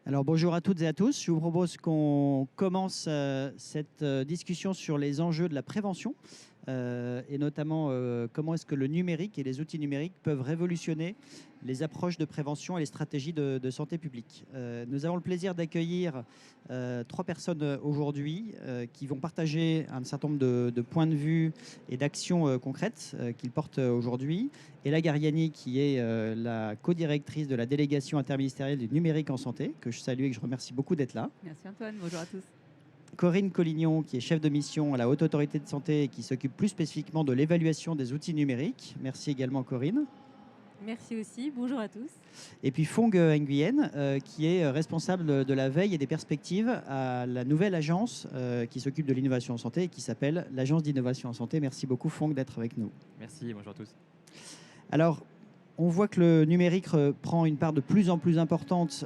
Alors bonjour à toutes et à tous. Je vous propose qu'on commence cette discussion sur les enjeux de la prévention et notamment comment est-ce que le numérique et les outils numériques peuvent révolutionner les approches de prévention et les stratégies de santé publique. Nous avons le plaisir d'accueillir trois personnes aujourd'hui qui vont partager un certain nombre de points de vue et d'actions concrètes qu'ils portent aujourd'hui. Ella Gariani, qui est la co-directrice de la délégation interministérielle du numérique en santé, que je salue et que je remercie beaucoup d'être là. Merci Antoine, bonjour à tous. Corinne Collignon, qui est chef de mission à la Haute Autorité de Santé et qui s'occupe plus spécifiquement de l'évaluation des outils numériques. Merci également Corinne. Merci aussi, bonjour à tous. Et puis Phong Nguyen, qui est responsable de la veille et des perspectives à la nouvelle agence qui s'occupe de l'innovation en santé et qui s'appelle l'Agence d'innovation en santé. Merci beaucoup Phong d'être avec nous. Merci, bonjour à tous. Alors, on voit que le numérique prend une part de plus en plus importante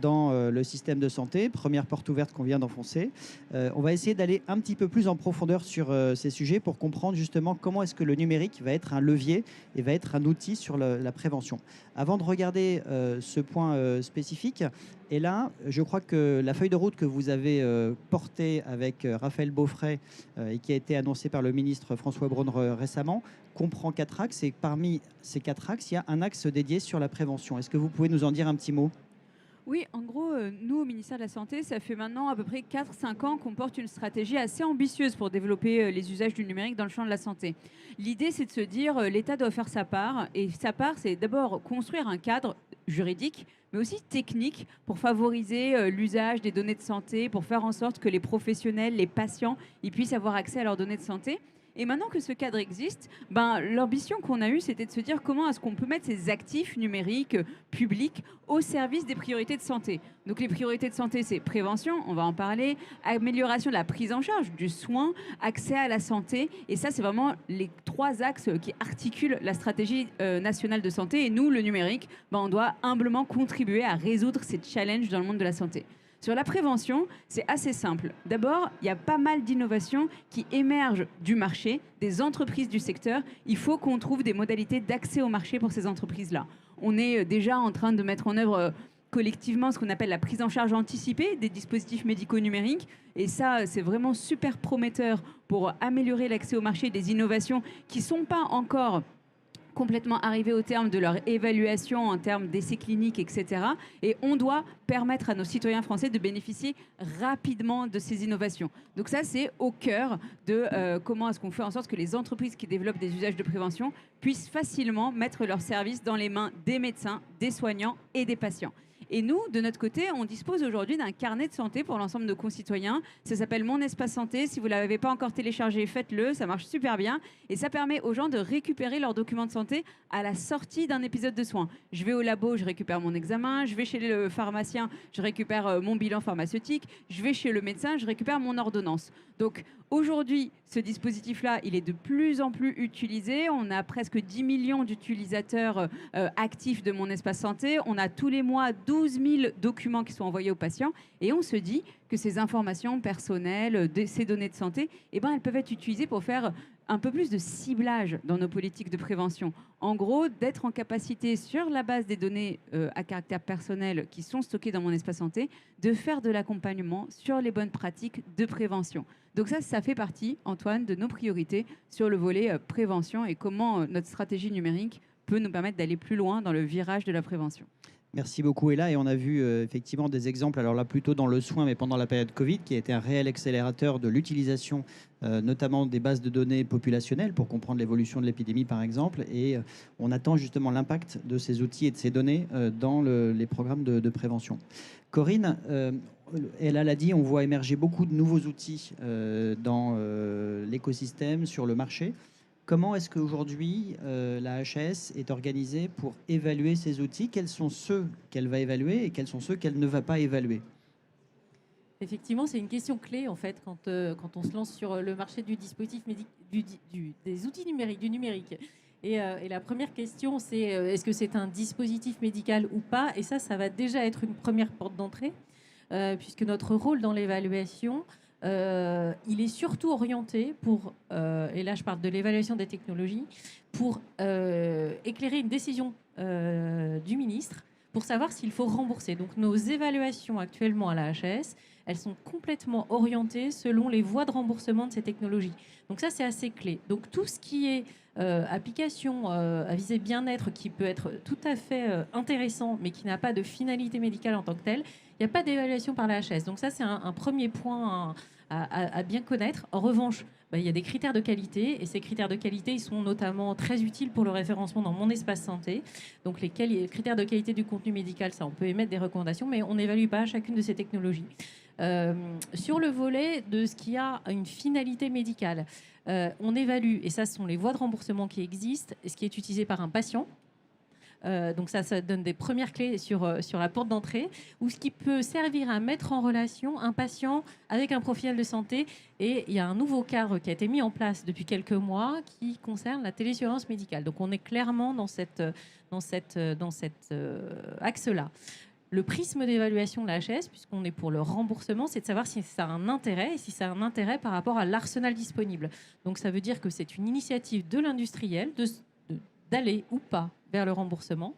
dans le système de santé. Première porte ouverte qu'on vient d'enfoncer. On va essayer d'aller un petit peu plus en profondeur sur ces sujets pour comprendre justement comment est-ce que le numérique va être un levier et va être un outil sur la prévention. Avant de regarder ce point spécifique, et là, je crois que la feuille de route que vous avez portée avec Raphaël Beaufray et qui a été annoncée par le ministre François Braun récemment, comprend 4 axes. Et parmi ces 4 axes, il y a un axe dédié sur la prévention. Est-ce que vous pouvez nous en dire un petit mot ? Oui, en gros, nous, au ministère de la Santé, ça fait maintenant à peu près 4-5 ans qu'on porte une stratégie assez ambitieuse pour développer les usages du numérique dans le champ de la santé. L'idée, c'est de se dire l'État doit faire sa part. Et sa part, c'est d'abord construire un cadre juridique, mais aussi technique pour favoriser l'usage des données de santé, pour faire en sorte que les professionnels, les patients, ils puissent avoir accès à leurs données de santé. Et maintenant que ce cadre existe, l'ambition qu'on a eue, c'était de se dire comment est-ce qu'on peut mettre ces actifs numériques publics au service des priorités de santé. Donc les priorités de santé, c'est prévention, on va en parler, amélioration de la prise en charge, du soin, accès à la santé. Et ça, c'est vraiment les 3 axes qui articulent la stratégie nationale de santé. Et nous, le numérique, on doit humblement contribuer à résoudre ces challenges dans le monde de la santé. Sur la prévention, c'est assez simple. D'abord, il y a pas mal d'innovations qui émergent du marché, des entreprises du secteur. Il faut qu'on trouve des modalités d'accès au marché pour ces entreprises-là. On est déjà en train de mettre en œuvre collectivement ce qu'on appelle la prise en charge anticipée des dispositifs médicaux numériques. Et ça, c'est vraiment super prometteur pour améliorer l'accès au marché des innovations qui ne sont pas encore complètement arrivés au terme de leur évaluation en termes d'essais cliniques, etc. Et on doit permettre à nos citoyens français de bénéficier rapidement de ces innovations. Donc ça, c'est au cœur de comment est-ce qu'on fait en sorte que les entreprises qui développent des usages de prévention puissent facilement mettre leurs services dans les mains des médecins, des soignants et des patients. Et nous, de notre côté, on dispose aujourd'hui d'un carnet de santé pour l'ensemble de nos concitoyens. Ça s'appelle Mon Espace Santé. Si vous ne l'avez pas encore téléchargé, faites-le. Ça marche super bien. Et ça permet aux gens de récupérer leurs documents de santé à la sortie d'un épisode de soins. Je vais au labo, je récupère mon examen. Je vais chez le pharmacien, je récupère mon bilan pharmaceutique. Je vais chez le médecin, je récupère mon ordonnance. Donc aujourd'hui, ce dispositif-là, il est de plus en plus utilisé. On a presque 10 millions d'utilisateurs actifs de Mon Espace Santé. On a tous les mois 12 000 documents qui sont envoyés aux patients. Et on se dit que ces informations personnelles, ces données de santé, elles peuvent être utilisées pour faire un peu plus de ciblage dans nos politiques de prévention. En gros, d'être en capacité, sur la base des données à caractère personnel qui sont stockées dans Mon Espace Santé, de faire de l'accompagnement sur les bonnes pratiques de prévention. Donc ça fait partie, Antoine, de nos priorités sur le volet prévention et comment notre stratégie numérique peut nous permettre d'aller plus loin dans le virage de la prévention. Merci beaucoup Ella, et on a vu effectivement des exemples, alors là plutôt dans le soin mais pendant la période Covid, qui a été un réel accélérateur de l'utilisation notamment des bases de données populationnelles pour comprendre l'évolution de l'épidémie par exemple, et on attend justement l'impact de ces outils et de ces données dans les programmes de prévention. Corinne, Ella l'a dit, on voit émerger beaucoup de nouveaux outils dans l'écosystème, sur le marché. Comment est-ce qu'aujourd'hui, la HAS est organisée pour évaluer ces outils ? Quels sont ceux qu'elle va évaluer et quels sont ceux qu'elle ne va pas évaluer ? Effectivement, c'est une question clé en fait quand on se lance sur le marché du dispositif des outils numériques, du numérique. Et la première question, c'est est-ce que c'est un dispositif médical ou pas ? Et ça va déjà être une première porte d'entrée, puisque notre rôle dans l'évaluation, il est surtout orienté pour, et là je parle de l'évaluation des technologies, pour éclairer une décision du ministre pour savoir s'il faut rembourser. Donc nos évaluations actuellement à la HAS, elles sont complètement orientées selon les voies de remboursement de ces technologies. Donc ça, c'est assez clé. Donc tout ce qui est application à visée bien-être, qui peut être tout à fait intéressant, mais qui n'a pas de finalité médicale en tant que telle, il n'y a pas d'évaluation par la HAS. Donc ça, c'est un premier point à bien connaître. En revanche, il y a des critères de qualité, et ces critères de qualité, ils sont notamment très utiles pour le référencement dans mon espace santé. Donc les critères de qualité du contenu médical, ça, on peut émettre des recommandations, mais on n'évalue pas chacune de ces technologies. Sur le volet de ce qui a une finalité médicale, on évalue, et ça, ce sont les voies de remboursement qui existent, et ce qui est utilisé par un patient. Donc ça donne des premières clés sur la porte d'entrée, ou ce qui peut servir à mettre en relation un patient avec un professionnel de santé. Et il y a un nouveau cadre qui a été mis en place depuis quelques mois qui concerne la télésurveillance médicale. Donc on est clairement dans cet axe-là. Le prisme d'évaluation de la HAS, puisqu'on est pour le remboursement, c'est de savoir si ça a un intérêt, et si ça a un intérêt par rapport à l'arsenal disponible. Donc ça veut dire que c'est une initiative de l'industriel d'aller ou pas vers le remboursement.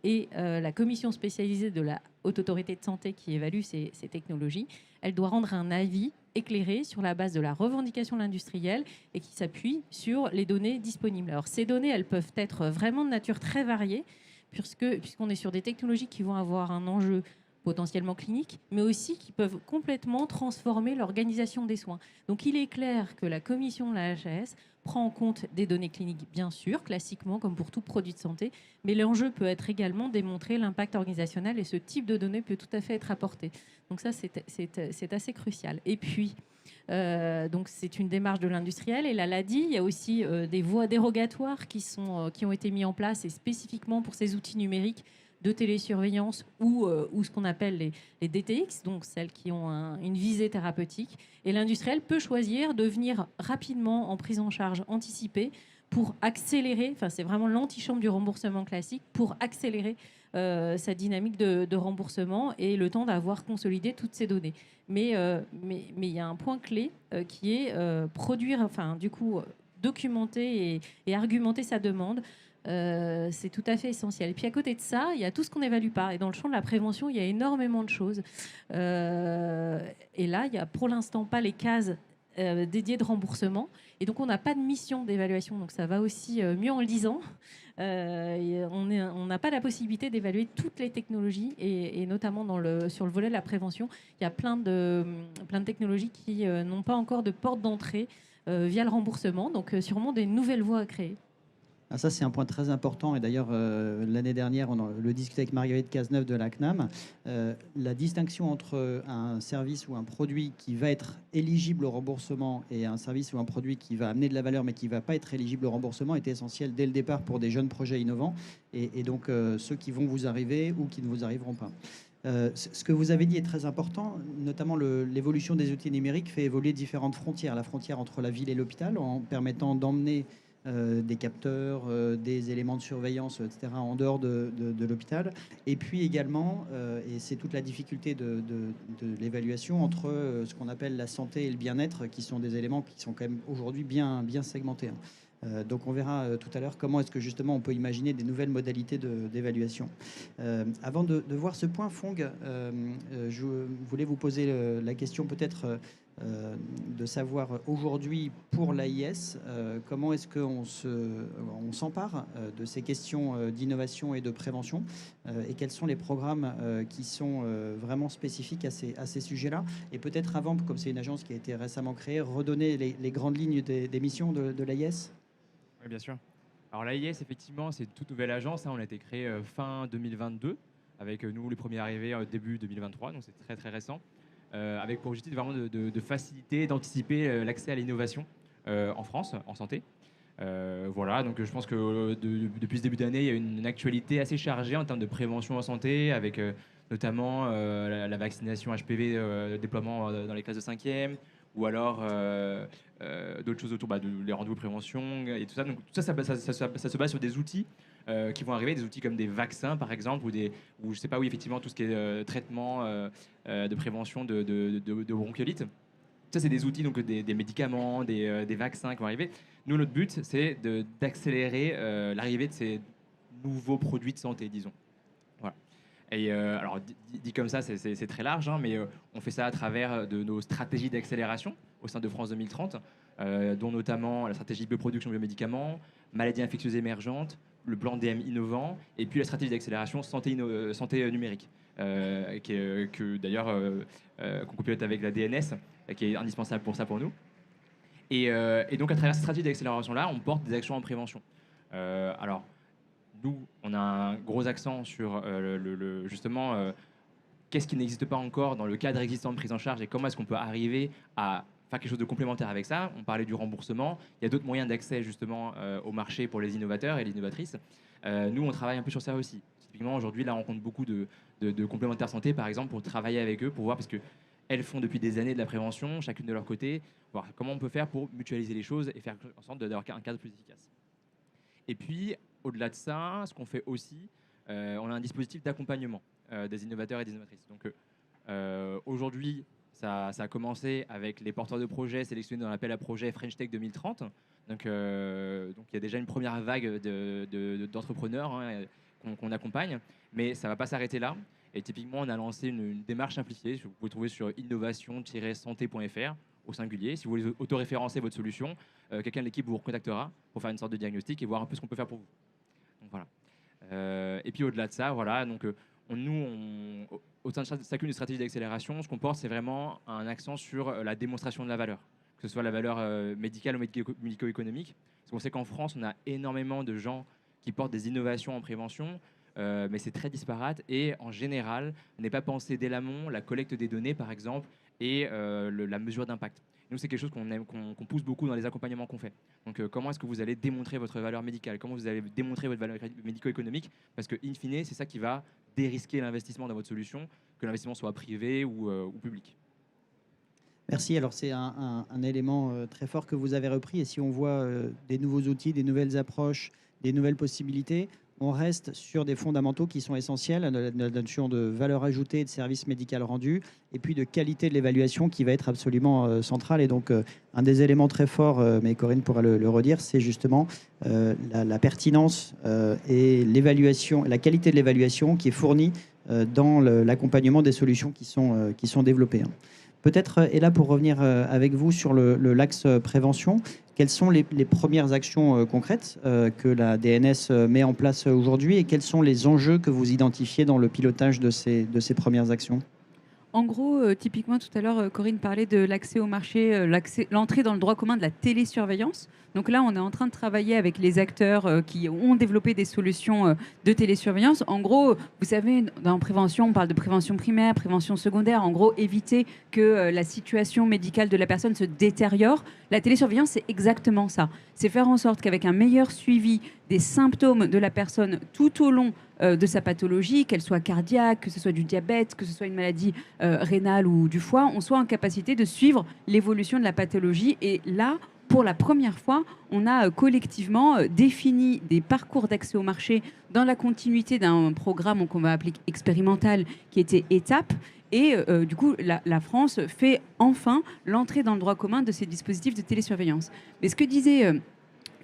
Et la commission spécialisée de la Haute Autorité de Santé qui évalue ces technologies, elle doit rendre un avis éclairé sur la base de la revendication de l'industriel et qui s'appuie sur les données disponibles. Alors ces données, elles peuvent être vraiment de nature très variée, puisqu'on est sur des technologies qui vont avoir un enjeu potentiellement clinique, mais aussi qui peuvent complètement transformer l'organisation des soins. Donc il est clair que la commission de la HAS prend en compte des données cliniques, bien sûr, classiquement, comme pour tout produit de santé, mais l'enjeu peut être également démontrer l'impact organisationnel, et ce type de données peut tout à fait être apporté. Donc ça, c'est assez crucial. Et puis, donc c'est une démarche de l'industriel, et là, l'a dit, il y a aussi des voies dérogatoires qui ont été mises en place, et spécifiquement pour ces outils numériques de télésurveillance ou ce qu'on appelle les DTX, donc celles qui ont une visée thérapeutique. Et l'industriel peut choisir de venir rapidement en prise en charge anticipée pour accélérer, enfin c'est vraiment l'antichambre du remboursement classique, pour accélérer sa dynamique de remboursement et le temps d'avoir consolidé toutes ces données. Mais il y a un point clé qui est produire, enfin du coup documenter et argumenter sa demande. C'est tout à fait essentiel. Et puis à côté de ça, il y a tout ce qu'on n'évalue pas. Et dans le champ de la prévention, il y a énormément de choses. Et là, il n'y a pour l'instant pas les cases dédiées de remboursement. Et donc, on n'a pas de mission d'évaluation. Donc, ça va aussi mieux en le disant. On n'a pas la possibilité d'évaluer toutes les technologies. Et notamment sur le volet de la prévention, il y a plein de technologies qui n'ont pas encore de porte d'entrée via le remboursement. Donc, sûrement des nouvelles voies à créer. Ah, ça, c'est un point très important. Et d'ailleurs, l'année dernière, on le discutait avec Marguerite Cazeneuve de la CNAM. La distinction entre un service ou un produit qui va être éligible au remboursement et un service ou un produit qui va amener de la valeur mais qui ne va pas être éligible au remboursement est essentiel dès le départ pour des jeunes projets innovants et donc ceux qui vont vous arriver ou qui ne vous arriveront pas. Ce que vous avez dit est très important, notamment l'évolution des outils numériques fait évoluer différentes frontières. La frontière entre la ville et l'hôpital en permettant d'emmener des capteurs, des éléments de surveillance, etc., en dehors de l'hôpital. Et puis également, et c'est toute la difficulté de l'évaluation, entre ce qu'on appelle la santé et le bien-être, qui sont des éléments qui sont quand même aujourd'hui bien segmentés. Donc on verra tout à l'heure comment est-ce que justement on peut imaginer des nouvelles modalités d'évaluation. Avant de voir ce point, Fong, je voulais vous poser la question peut-être de savoir aujourd'hui pour l'AIS, comment est-ce qu'on s'empare de ces questions d'innovation et de prévention et quels sont les programmes qui sont vraiment spécifiques à ces sujets-là. Et peut-être avant, comme c'est une agence qui a été récemment créée, redonner les grandes lignes des missions de l'AIS. Oui, bien sûr. Alors l'AIS, effectivement, c'est une toute nouvelle agence. On a été créé fin 2022, avec nous les premiers arrivés début 2023, donc c'est très très récent, avec pour objectif vraiment de faciliter, d'anticiper l'accès à l'innovation en France, en santé. Voilà, donc je pense que depuis ce début d'année, il y a une actualité assez chargée en termes de prévention en santé, avec notamment la vaccination HPV, déploiement dans les classes de 5e, ou alors d'autres choses autour de les rendez-vous de prévention et tout ça. Donc tout ça se base sur des outils qui vont arriver, des outils comme des vaccins par exemple, ou je sais pas, oui, effectivement, tout ce qui est traitement de prévention de bronchiolite. Ça, c'est des outils, donc des médicaments, des vaccins qui vont arriver. Nous, notre but, c'est d'accélérer l'arrivée de ces nouveaux produits de santé, disons. Voilà. Et alors, dit comme ça, c'est très large, hein, mais on fait ça à travers de nos stratégies d'accélération au sein de France 2030, dont notamment la stratégie bioproduction biomédicaments, maladies infectieuses émergentes, le plan DM innovant, et puis la stratégie d'accélération santé numérique, qu'on pilote avec la DNS, qui est indispensable pour ça pour nous. Et donc, à travers cette stratégie d'accélération-là, on porte des actions en prévention. Alors, nous, on a un gros accent sur justement qu'est-ce qui n'existe pas encore dans le cadre existant de prise en charge et comment est-ce qu'on peut arriver à faire quelque chose de complémentaire avec ça. On parlait du remboursement. Il y a d'autres moyens d'accès justement au marché pour les innovateurs et les innovatrices. Nous, on travaille un peu sur ça aussi. Typiquement, aujourd'hui, là, on rencontre beaucoup de complémentaires santé, par exemple, pour travailler avec eux, pour voir, parce qu'elles font depuis des années de la prévention, chacune de leur côté, voir comment on peut faire pour mutualiser les choses et faire en sorte d'avoir un cadre plus efficace. Et puis, au-delà de ça, ce qu'on fait aussi, on a un dispositif d'accompagnement des innovateurs et des innovatrices. Donc, aujourd'hui, ça a commencé avec les porteurs de projets sélectionnés dans l'appel à projet French Tech 2030. Donc, il y a déjà une première vague d'entrepreneurs qu'on accompagne, mais ça ne va pas s'arrêter là. Et typiquement, on a lancé une démarche simplifiée, que vous pouvez trouver sur innovation-santé.fr au singulier. Si vous voulez autoréférencer votre solution, quelqu'un de l'équipe vous recontactera pour faire une sorte de diagnostic et voir un peu ce qu'on peut faire pour vous. Donc, voilà. Et puis au-delà de ça, voilà, donc, au sein de chacune des stratégies d'accélération, ce qu'on porte, c'est vraiment un accent sur la démonstration de la valeur, que ce soit la valeur médicale ou médico-économique. Parce qu'on sait qu'en France, on a énormément de gens qui portent des innovations en prévention, mais c'est très disparate et en général, n'est pas pensé dès l'amont la collecte des données, par exemple, et la mesure d'impact. Nous, c'est quelque chose qu'on pousse beaucoup dans les accompagnements qu'on fait. Donc, comment est-ce que vous allez démontrer votre valeur médicale? Comment vous allez démontrer votre valeur médico-économique? Parce que, in fine, c'est ça qui va dérisquer l'investissement dans votre solution, que l'investissement soit privé ou public. Merci. Alors, c'est un élément très fort que vous avez repris. Et si on voit des nouveaux outils, des nouvelles approches, des nouvelles possibilités, on reste sur des fondamentaux qui sont essentiels, la notion de valeur ajoutée, de service médical rendu, et puis de qualité de l'évaluation qui va être absolument centrale. Et donc, un des éléments très forts, mais Corinne pourra le redire, c'est justement la pertinence et l'évaluation, la qualité de l'évaluation qui est fournie dans l'accompagnement des solutions qui sont développées. Peut-être, Ella, pour revenir avec vous sur l'axe prévention, quelles sont les premières actions concrètes que la DNS met en place aujourd'hui et quels sont les enjeux que vous identifiez dans le pilotage de ces premières actions? En gros, typiquement, tout à l'heure, Corinne parlait de l'accès au marché, l'entrée dans le droit commun de la télésurveillance. Donc là, on est en train de travailler avec les acteurs qui ont développé des solutions de télésurveillance. En gros, vous savez, dans prévention, on parle de prévention primaire, prévention secondaire. En gros, éviter que la situation médicale de la personne se détériore. La télésurveillance, c'est exactement ça. C'est faire en sorte qu'avec un meilleur suivi des symptômes de la personne tout au long de sa pathologie, qu'elle soit cardiaque, que ce soit du diabète, que ce soit une maladie rénale ou du foie, on soit en capacité de suivre l'évolution de la pathologie. Et là, pour la première fois, on a collectivement défini des parcours d'accès au marché dans la continuité d'un programme qu'on va appeler expérimental qui était étape. Et du coup, la France fait enfin l'entrée dans le droit commun de ces dispositifs de télésurveillance. Mais ce que disait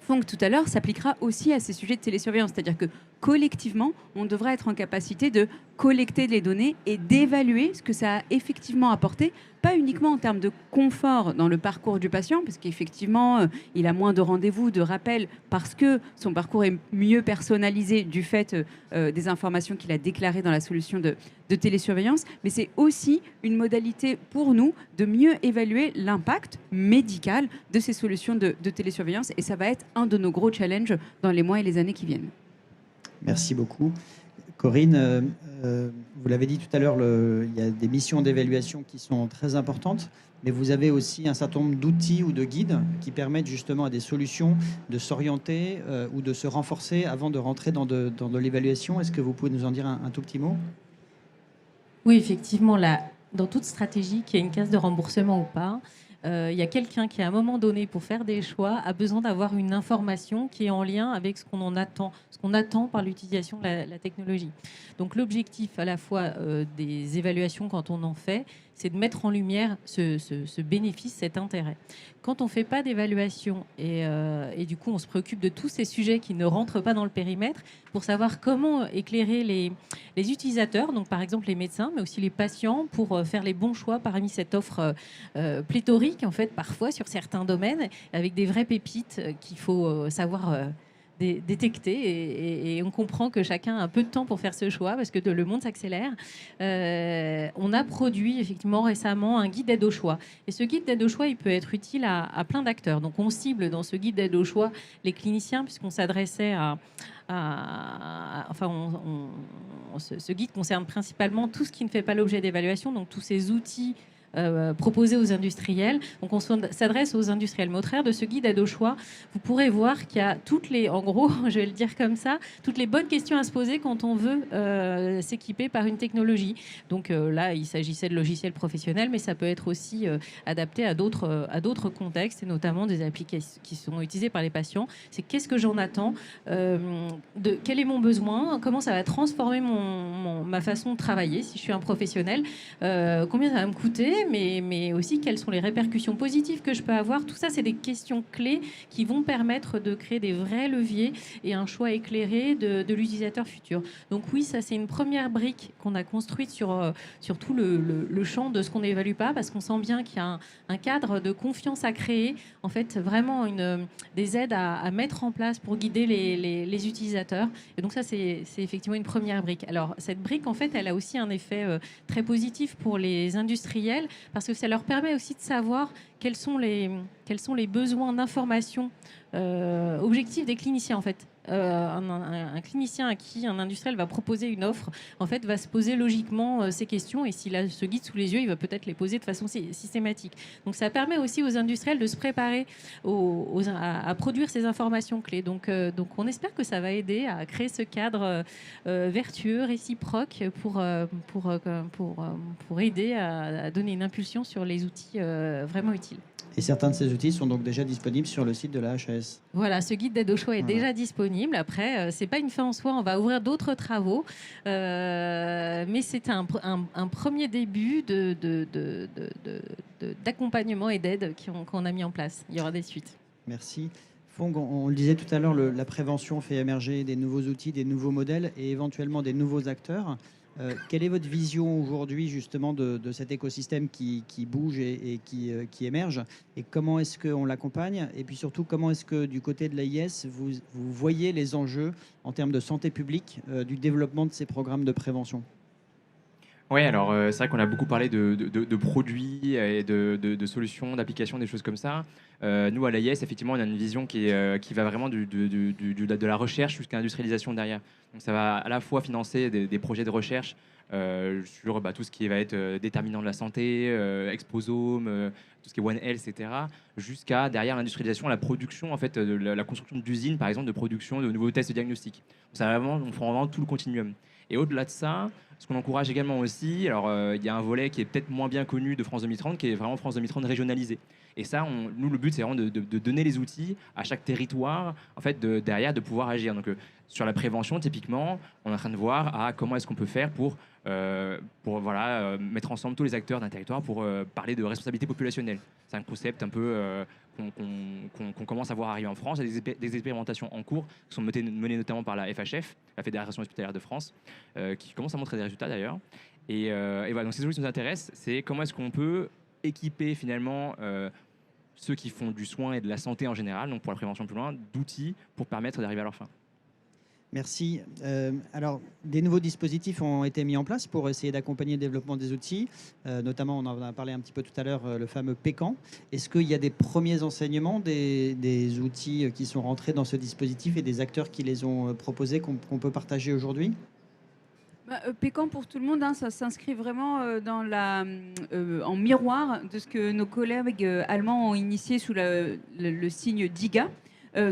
Fonck tout à l'heure s'appliquera aussi à ces sujets de télésurveillance. C'est-à-dire que collectivement, on devra être en capacité de collecter les données et d'évaluer ce que ça a effectivement apporté, pas uniquement en termes de confort dans le parcours du patient, parce qu'effectivement, il a moins de rendez-vous, de rappels, parce que son parcours est mieux personnalisé du fait des informations qu'il a déclarées dans la solution de télésurveillance, mais c'est aussi une modalité pour nous de mieux évaluer l'impact médical de ces solutions de télésurveillance, et ça va être un de nos gros challenges dans les mois et les années qui viennent. Merci beaucoup. Corinne, vous l'avez dit tout à l'heure, il y a des missions d'évaluation qui sont très importantes, mais vous avez aussi un certain nombre d'outils ou de guides qui permettent justement à des solutions de s'orienter ou de se renforcer avant de rentrer dans de l'évaluation. Est-ce que vous pouvez nous en dire un tout petit mot? Oui, effectivement, dans toute stratégie, qu'il y ait une case de remboursement ou pas, il y a quelqu'un qui, à un moment donné, pour faire des choix, a besoin d'avoir une information qui est en lien avec ce qu'on attend par l'utilisation de la technologie. Donc l'objectif à la fois des évaluations quand on en fait, c'est de mettre en lumière ce bénéfice, cet intérêt. Quand on ne fait pas d'évaluation et du coup on se préoccupe de tous ces sujets qui ne rentrent pas dans le périmètre, pour savoir comment éclairer les utilisateurs, donc par exemple les médecins, mais aussi les patients, pour faire les bons choix parmi cette offre pléthorique, en fait, parfois sur certains domaines, avec des vraies pépites qu'il faut savoir détecter. Et on comprend que chacun a un peu de temps pour faire ce choix parce que le monde s'accélère. On a produit effectivement récemment un guide d'aide au choix. Et ce guide d'aide au choix, il peut être utile à plein d'acteurs. Donc on cible dans ce guide d'aide au choix les cliniciens, puisqu'on s'adressait ce guide concerne principalement tout ce qui ne fait pas l'objet d'évaluation, donc tous ces outils proposés aux industriels. Donc on s'adresse aux industriels. Mais au travers de ce guide aide au choix, vous pourrez voir qu'il y a en gros, je vais le dire comme ça, toutes les bonnes questions à se poser quand on veut s'équiper par une technologie. Donc là, il s'agissait de logiciels professionnels, mais ça peut être aussi adapté à d'autres contextes, et notamment des applications qui sont utilisées par les patients. C'est qu'est-ce que j'en attends, quel est mon besoin, comment ça va transformer ma façon de travailler si je suis un professionnel, combien ça va me coûter, mais aussi quelles sont les répercussions positives que je peux avoir. Tout ça, c'est des questions clés qui vont permettre de créer des vrais leviers et un choix éclairé de l'utilisateur futur. Donc oui, ça, c'est une première brique qu'on a construite sur tout le champ de ce qu'on n'évalue pas, parce qu'on sent bien qu'il y a un cadre de confiance à créer, en fait, vraiment des aides à mettre en place pour guider les utilisateurs. Et donc ça, c'est effectivement une première brique. Alors, cette brique, en fait, elle a aussi un effet très positif pour les industriels, parce que ça leur permet aussi de savoir quels sont les besoins d'information objectifs des cliniciens, en fait. Un clinicien à qui un industriel va proposer une offre, en fait, va se poser logiquement ces questions, et s'il a ce guide sous les yeux, il va peut-être les poser de façon systématique. Donc ça permet aussi aux industriels de se préparer à produire ces informations clés. Donc on espère que ça va aider à créer ce cadre vertueux, réciproque, pour aider à donner une impulsion sur les outils vraiment utiles. Et certains de ces outils sont donc déjà disponibles sur le site de la HAS. Voilà, ce guide d'aide au choix est déjà disponible. Après, c'est pas une fin en soi, on va ouvrir d'autres travaux, mais c'est un premier début d'accompagnement et d'aide qu'on a mis en place. Il y aura des suites. Merci. Fong, on le disait tout à l'heure, la prévention fait émerger des nouveaux outils, des nouveaux modèles et éventuellement des nouveaux acteurs. Quelle est votre vision aujourd'hui justement de cet écosystème qui bouge et qui émerge, et comment est-ce qu'on l'accompagne, et puis surtout comment est-ce que du côté de l'AIS vous voyez les enjeux en termes de santé publique du développement de ces programmes de prévention? Oui, alors c'est vrai qu'on a beaucoup parlé de produits et de solutions, d'applications, des choses comme ça. Nous, à l'AIS, effectivement, on a une vision qui va vraiment de la recherche jusqu'à l'industrialisation derrière. Donc ça va à la fois financer des projets de recherche sur tout ce qui va être déterminant de la santé, exposome, tout ce qui est One Health, etc., jusqu'à derrière l'industrialisation, la production, en fait, la construction d'usines, par exemple, de production de nouveaux tests diagnostiques. Donc ça va on prend vraiment tout le continuum. Et au-delà de ça, ce qu'on encourage également aussi, alors il y a un volet qui est peut-être moins bien connu de France 2030, qui est vraiment France 2030 régionalisé. Et ça, nous, le but, c'est vraiment de donner les outils à chaque territoire, en fait, derrière, de pouvoir agir. Donc, sur la prévention, typiquement, on est en train de voir comment est-ce qu'on peut faire pour mettre ensemble tous les acteurs d'un territoire pour parler de responsabilité populationnelle. C'est un concept un peu qu'on commence à voir arriver en France. Il y a des expérimentations en cours qui sont menées notamment par la FHF, la Fédération hospitalière de France, qui commence à montrer des résultats d'ailleurs. Et voilà, donc ces solutions qui nous intéressent, c'est comment est-ce qu'on peut équiper finalement ceux qui font du soin et de la santé en général, donc pour la prévention plus loin, d'outils pour permettre d'arriver à leur fin. Merci. Alors, des nouveaux dispositifs ont été mis en place pour essayer d'accompagner le développement des outils. Notamment, on en a parlé un petit peu tout à l'heure, le fameux PECAN. Est-ce qu'il y a des premiers enseignements des outils qui sont rentrés dans ce dispositif et des acteurs qui les ont proposés qu'on peut partager aujourd'hui ? PECAN pour tout le monde, ça s'inscrit vraiment en miroir de ce que nos collègues allemands ont initié sous le signe DIGA.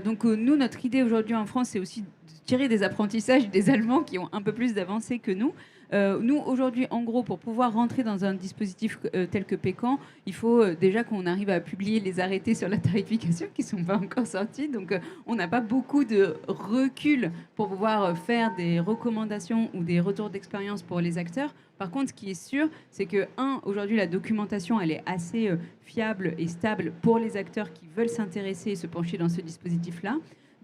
Donc nous, notre idée aujourd'hui en France, c'est aussi de tirer des apprentissages des Allemands qui ont un peu plus d'avancée que nous. Nous, aujourd'hui, en gros, pour pouvoir rentrer dans un dispositif tel que Pécan, il faut déjà qu'on arrive à publier les arrêtés sur la tarification qui ne sont pas encore sortis. Donc, on n'a pas beaucoup de recul pour pouvoir faire des recommandations ou des retours d'expérience pour les acteurs. Par contre, ce qui est sûr, c'est que, aujourd'hui, la documentation, elle est assez fiable et stable pour les acteurs qui veulent s'intéresser et se pencher dans ce dispositif-là.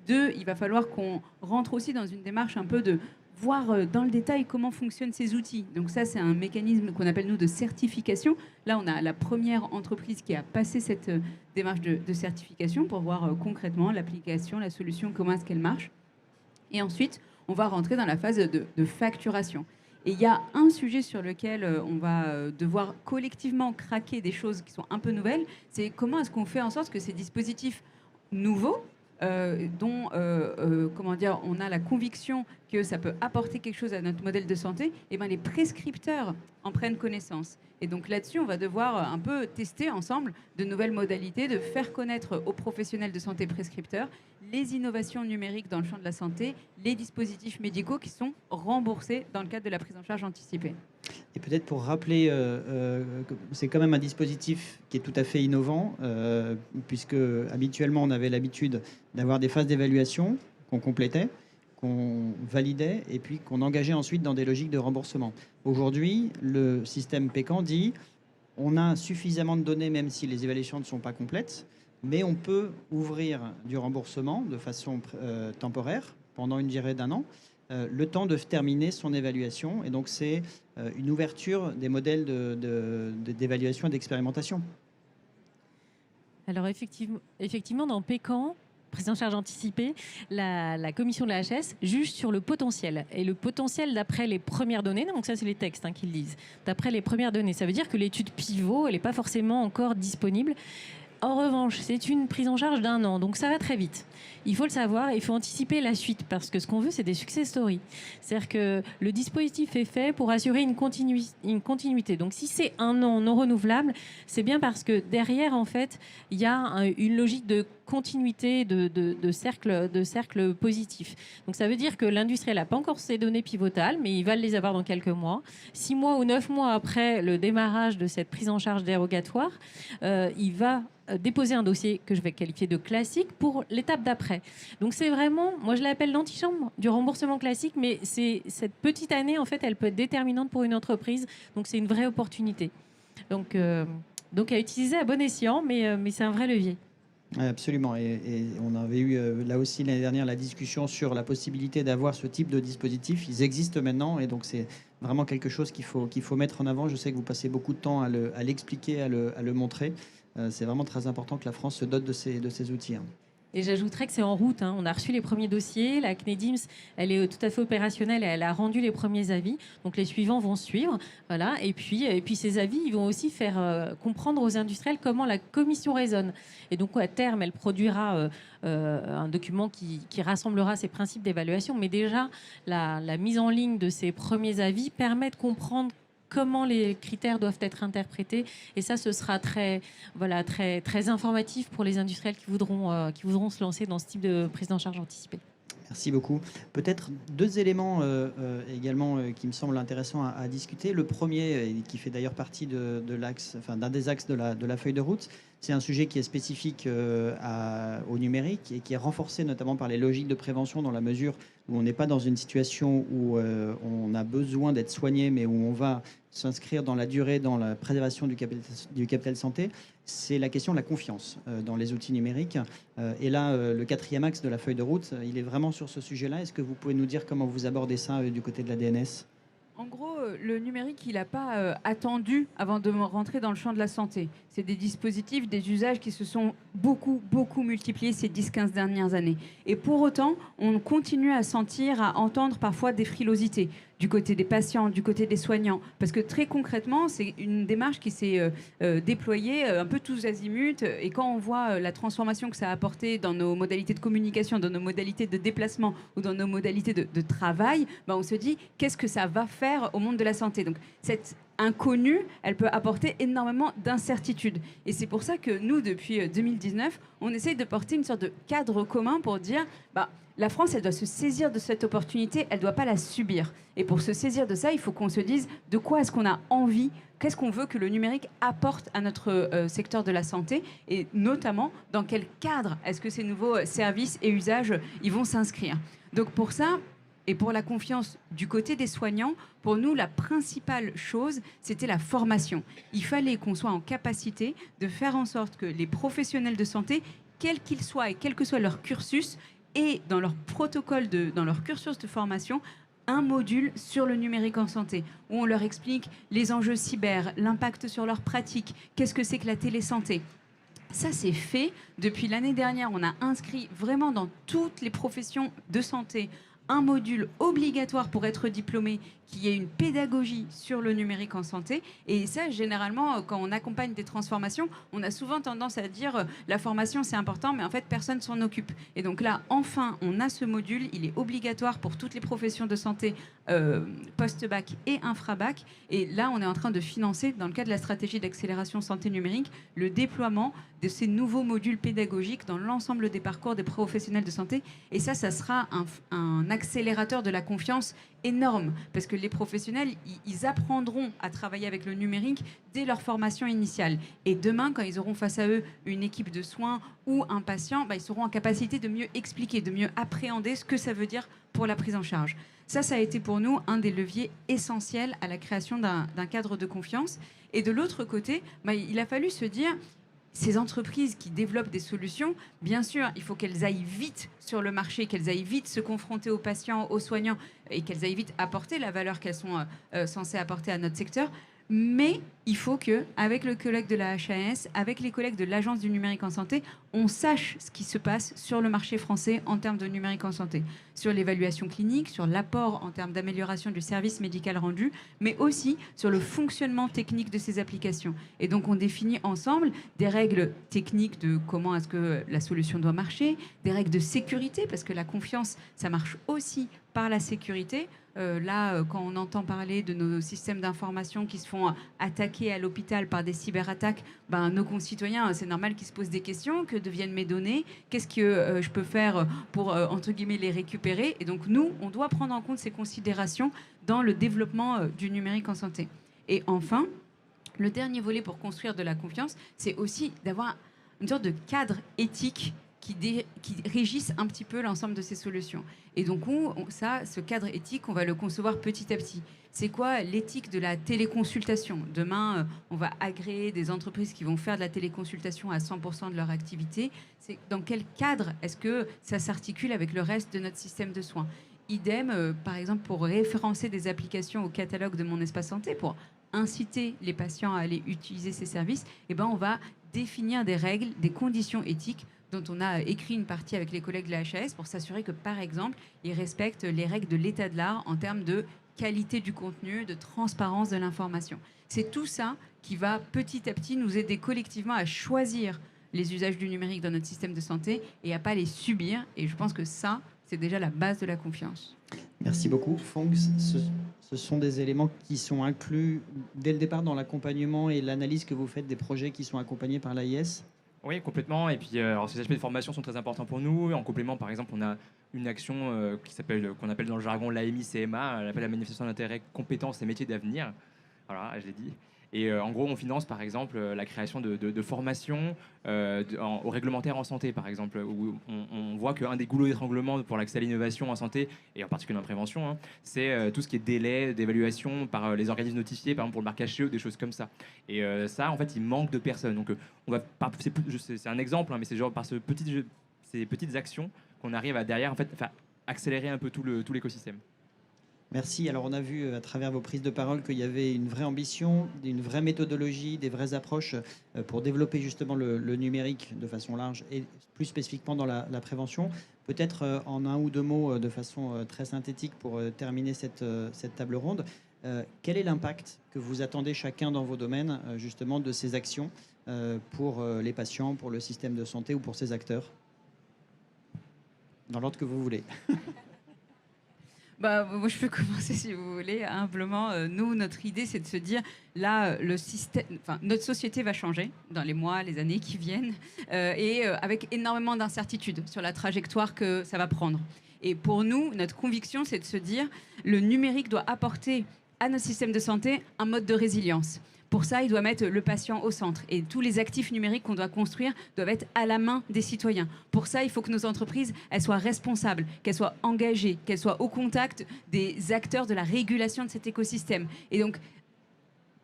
2, il va falloir qu'on rentre aussi dans une démarche un peu de voir dans le détail comment fonctionnent ces outils. Donc ça, c'est un mécanisme qu'on appelle, nous, de certification. Là, on a la première entreprise qui a passé cette démarche de certification pour voir concrètement l'application, la solution, comment est-ce qu'elle marche. Et ensuite, on va rentrer dans la phase de facturation. Et il y a un sujet sur lequel on va devoir collectivement craquer des choses qui sont un peu nouvelles, c'est comment est-ce qu'on fait en sorte que ces dispositifs nouveaux, dont on a la conviction que ça peut apporter quelque chose à notre modèle de santé, et ben les prescripteurs en prennent connaissance. Et donc là-dessus, on va devoir un peu tester ensemble de nouvelles modalités, de faire connaître aux professionnels de santé prescripteurs les innovations numériques dans le champ de la santé, les dispositifs médicaux qui sont remboursés dans le cadre de la prise en charge anticipée. Et peut-être pour rappeler que c'est quand même un dispositif qui est tout à fait innovant, puisque habituellement on avait l'habitude d'avoir des phases d'évaluation qu'on complétait, qu'on validait et puis qu'on engageait ensuite dans des logiques de remboursement. Aujourd'hui, le système Pécan dit on a suffisamment de données même si les évaluations ne sont pas complètes, mais on peut ouvrir du remboursement de façon temporaire pendant une durée d'1 an. Le temps de terminer son évaluation. Et donc, c'est une ouverture des modèles d'évaluation et d'expérimentation. Alors, effectivement, dans Pécan, prise en charge anticipée, la commission de la HS juge sur le potentiel. Et le potentiel d'après les premières données, donc ça, c'est les textes qui le disent, d'après les premières données. Ça veut dire que l'étude pivot, elle n'est pas forcément encore disponible. En revanche, c'est une prise en charge d'1 an, donc ça va très vite. Il faut le savoir, il faut anticiper la suite, parce que ce qu'on veut, c'est des success stories. C'est-à-dire que le dispositif est fait pour assurer une continuité. Donc si c'est 1 an non renouvelable, c'est bien parce que derrière, en fait, il y a une logique de continuité, de cercle positif. Donc ça veut dire que l'industriel n'a pas encore ses données pivotales, mais il va les avoir dans quelques mois. 6 mois ou 9 mois après le démarrage de cette prise en charge dérogatoire, il va déposer un dossier que je vais qualifier de classique pour l'étape d'après. Donc c'est vraiment, moi je l'appelle l'antichambre du remboursement classique, mais c'est cette petite année, en fait, elle peut être déterminante pour une entreprise. Donc c'est une vraie opportunité. Donc à utiliser à bon escient, mais c'est un vrai levier. Absolument. Et on avait eu là aussi l'année dernière la discussion sur la possibilité d'avoir ce type de dispositif. Ils existent maintenant et donc c'est vraiment quelque chose qu'il faut mettre en avant. Je sais que vous passez beaucoup de temps à l'expliquer, à le montrer. C'est vraiment très important que la France se dote de ces outils. Et j'ajouterais que c'est en route. On a reçu les premiers dossiers. La CNEDIMS, elle est tout à fait opérationnelle et elle a rendu les premiers avis. Donc les suivants vont suivre. Voilà. Et puis ces avis, ils vont aussi faire comprendre aux industriels comment la commission raisonne. Et donc à terme, elle produira un document qui rassemblera ces principes d'évaluation. Mais déjà, la mise en ligne de ces premiers avis permet de comprendre comment les critères doivent être interprétés. Et ça, ce sera très informatif pour les industriels qui voudront se lancer dans ce type de prise en charge anticipée. Merci beaucoup. Peut-être 2 éléments également qui me semblent intéressants à discuter. Le premier, qui fait d'ailleurs partie d'un des axes de la feuille de route, c'est un sujet qui est spécifique au numérique et qui est renforcé notamment par les logiques de prévention dans la mesure où on n'est pas dans une situation où on a besoin d'être soigné, mais où on va s'inscrire dans la durée, dans la préservation du capital santé. C'est la question de la confiance dans les outils numériques. Et là, le 4e axe de la feuille de route, il est vraiment sur ce sujet-là. Est-ce que vous pouvez nous dire comment vous abordez ça du côté de la DNS ? En gros, le numérique, il n'a pas attendu avant de rentrer dans le champ de la santé. C'est des dispositifs, des usages qui se sont beaucoup multipliés ces 10-15 dernières années. Et pour autant, on continue à sentir, à entendre parfois des frilosités du côté des patients, du côté des soignants. Parce que très concrètement, c'est une démarche qui s'est déployée un peu tous azimuts. Et quand on voit la transformation que ça a apporté dans nos modalités de communication, dans nos modalités de déplacement ou dans nos modalités de travail, on se dit qu'est-ce que ça va faire au monde de la santé. Donc cette inconnue, elle peut apporter énormément d'incertitudes. Et c'est pour ça que nous, depuis 2019, on essaye de porter une sorte de cadre commun pour dire la France, elle doit se saisir de cette opportunité, elle ne doit pas la subir. Et pour se saisir de ça, il faut qu'on se dise de quoi est-ce qu'on a envie, qu'est-ce qu'on veut que le numérique apporte à notre secteur de la santé, et notamment dans quel cadre est-ce que ces nouveaux services et usages ils vont s'inscrire. Donc pour ça, et pour la confiance du côté des soignants, pour nous, la principale chose, c'était la formation. Il fallait qu'on soit en capacité de faire en sorte que les professionnels de santé, quels qu'ils soient et quel que soit leur cursus, aient dans leur protocole, dans leur cursus de formation, un module sur le numérique en santé, où on leur explique les enjeux cyber, l'impact sur leur pratique, qu'est-ce que c'est que la télésanté. Ça, c'est fait. Depuis l'année dernière, on a inscrit vraiment dans toutes les professions de santé un module obligatoire pour être diplômé qui est une pédagogie sur le numérique en santé. Et ça, généralement, quand on accompagne des transformations, on a souvent tendance à dire la formation, c'est important, mais en fait, personne s'en occupe. Et donc là, enfin, on a ce module. Il est obligatoire pour toutes les professions de santé, post-bac et infra-bac. Et là, on est en train de financer, dans le cadre de la stratégie d'accélération santé numérique, le déploiement de ces nouveaux modules pédagogiques dans l'ensemble des parcours des professionnels de santé. Et ça sera un accélérateur de la confiance énorme, parce que les professionnels, ils apprendront à travailler avec le numérique dès leur formation initiale. Et demain, quand ils auront face à eux une équipe de soins ou un patient, ils seront en capacité de mieux expliquer, de mieux appréhender ce que ça veut dire pour la prise en charge. Ça a été pour nous un des leviers essentiels à la création d'un cadre de confiance. Et de l'autre côté, il a fallu se dire, ces entreprises qui développent des solutions, bien sûr, il faut qu'elles aillent vite sur le marché, qu'elles aillent vite se confronter aux patients, aux soignants, et qu'elles aillent vite apporter la valeur qu'elles sont censées apporter à notre secteur. Mais il faut qu'avec le collègue de la HAS, avec les collègues de l'Agence du numérique en santé, on sache ce qui se passe sur le marché français en termes de numérique en santé, sur l'évaluation clinique, sur l'apport en termes d'amélioration du service médical rendu, mais aussi sur le fonctionnement technique de ces applications. Et donc on définit ensemble des règles techniques de comment est-ce que la solution doit marcher, des règles de sécurité, parce que la confiance, ça marche aussi par la sécurité. Quand on entend parler de nos systèmes d'information qui se font attaquer à l'hôpital par des cyberattaques, nos concitoyens, c'est normal qu'ils se posent des questions. Que deviennent mes données? Qu'est-ce que je peux faire pour, entre guillemets, les récupérer? Et donc, nous, on doit prendre en compte ces considérations dans le développement du numérique en santé. Et enfin, le dernier volet pour construire de la confiance, c'est aussi d'avoir une sorte de cadre éthique qui régissent un petit peu l'ensemble de ces solutions. Et donc, ce cadre éthique, on va le concevoir petit à petit. C'est quoi l'éthique de la téléconsultation? Demain, on va agréer des entreprises qui vont faire de la téléconsultation à 100% de leur activité. C'est dans quel cadre est-ce que ça s'articule avec le reste de notre système de soins? Idem, par exemple, pour référencer des applications au catalogue de Mon Espace Santé, pour inciter les patients à aller utiliser ces services, on va définir des règles, des conditions éthiques dont on a écrit une partie avec les collègues de la HAS pour s'assurer que, par exemple, ils respectent les règles de l'état de l'art en termes de qualité du contenu, de transparence de l'information. C'est tout ça qui va petit à petit nous aider collectivement à choisir les usages du numérique dans notre système de santé et à ne pas les subir. Et je pense que ça, c'est déjà la base de la confiance. Merci beaucoup. Fongs, ce sont des éléments qui sont inclus dès le départ dans l'accompagnement et l'analyse que vous faites des projets qui sont accompagnés par l'AIS? Oui, complètement. Et puis, alors, ces aspects de formation sont très importants pour nous. En complément, par exemple, on a une action qu'on appelle dans le jargon l'AMI-CMA, elle appelle la manifestation d'intérêt, compétences et métiers d'avenir. Voilà, je l'ai dit. Et en gros, on finance, par exemple, la création de formations au réglementaire en santé, par exemple, où on voit qu'un des goulots d'étranglement pour l'accès à l'innovation en santé, et en particulier en prévention, c'est tout ce qui est délai d'évaluation par les organismes notifiés, par exemple pour le marquage CE, des choses comme ça. Et ça, en fait, il manque de personnes. Donc, c'est un exemple, mais c'est genre par ces petites actions qu'on arrive à derrière, en fait, accélérer un peu tout l'écosystème. Merci. Alors, on a vu à travers vos prises de parole qu'il y avait une vraie ambition, une vraie méthodologie, des vraies approches pour développer justement le numérique de façon large et plus spécifiquement dans la prévention. Peut-être en un ou deux mots, de façon très synthétique pour terminer cette table ronde. Quel est l'impact que vous attendez chacun dans vos domaines justement de ces actions pour les patients, pour le système de santé ou pour ces acteurs? Dans l'ordre que vous voulez. Moi, je peux commencer si vous voulez. Humblement, nous, notre idée, c'est de se dire, là, notre société va changer dans les mois, les années qui viennent, et avec énormément d'incertitudes sur la trajectoire que ça va prendre. Et pour nous, notre conviction, c'est de se dire le numérique doit apporter à notre système de santé un mode de résilience. Pour ça, il doit mettre le patient au centre. Et tous les actifs numériques qu'on doit construire doivent être à la main des citoyens. Pour ça, il faut que nos entreprises elles soient responsables, qu'elles soient engagées, qu'elles soient au contact des acteurs de la régulation de cet écosystème. Et donc,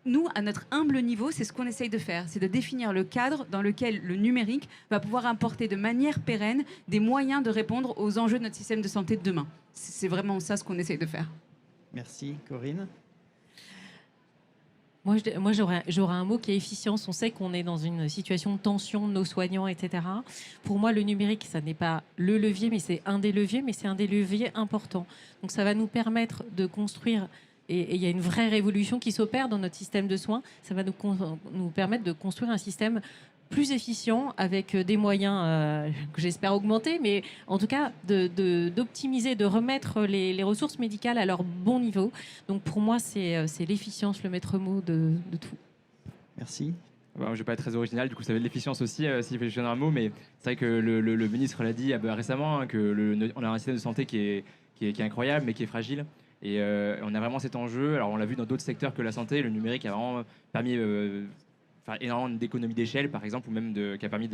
nous, à notre humble niveau, c'est ce qu'on essaye de faire, c'est de définir le cadre dans lequel le numérique va pouvoir apporter de manière pérenne des moyens de répondre aux enjeux de notre système de santé de demain. C'est vraiment ça ce qu'on essaye de faire. Merci, Corinne. Moi, j'aurais un mot qui est efficience. On sait qu'on est dans une situation de tension de nos soignants, etc. Pour moi, le numérique, ça n'est pas le levier, mais c'est un des leviers, mais c'est un des leviers importants. Donc, ça va nous permettre de construire, et il y a une vraie révolution qui s'opère dans notre système de soins, ça va nous permettre de construire un système plus efficient, avec des moyens que j'espère augmenter, mais en tout cas d'optimiser, de remettre les ressources médicales à leur bon niveau. Donc pour moi, c'est l'efficience, le maître mot de tout. Merci. Bon, je ne vais pas être très original, du coup ça va être l'efficience aussi, si je donne un mot, mais c'est vrai que le ministre l'a dit récemment, hein, on a un système de santé qui est incroyable, mais qui est fragile. Et on a vraiment cet enjeu. Alors on l'a vu dans d'autres secteurs que la santé, le numérique a vraiment permis énormément d'économies d'échelle, par exemple, ou même qui a permis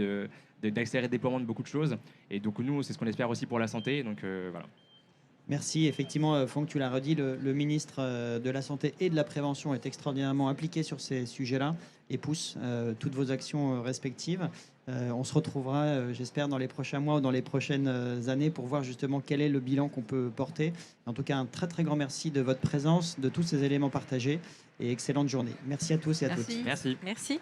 d'accélérer le déploiement de beaucoup de choses. Et donc nous, c'est ce qu'on espère aussi pour la santé. Donc voilà. Merci. Effectivement, Franck, tu l'as redit, le ministre de la Santé et de la Prévention est extraordinairement impliqué sur ces sujets-là et pousse toutes vos actions respectives. On se retrouvera, j'espère, dans les prochains mois ou dans les prochaines années pour voir justement quel est le bilan qu'on peut porter. En tout cas, un très très grand merci de votre présence, de tous ces éléments partagés et excellente journée. Merci à tous et à toutes. Merci. Merci.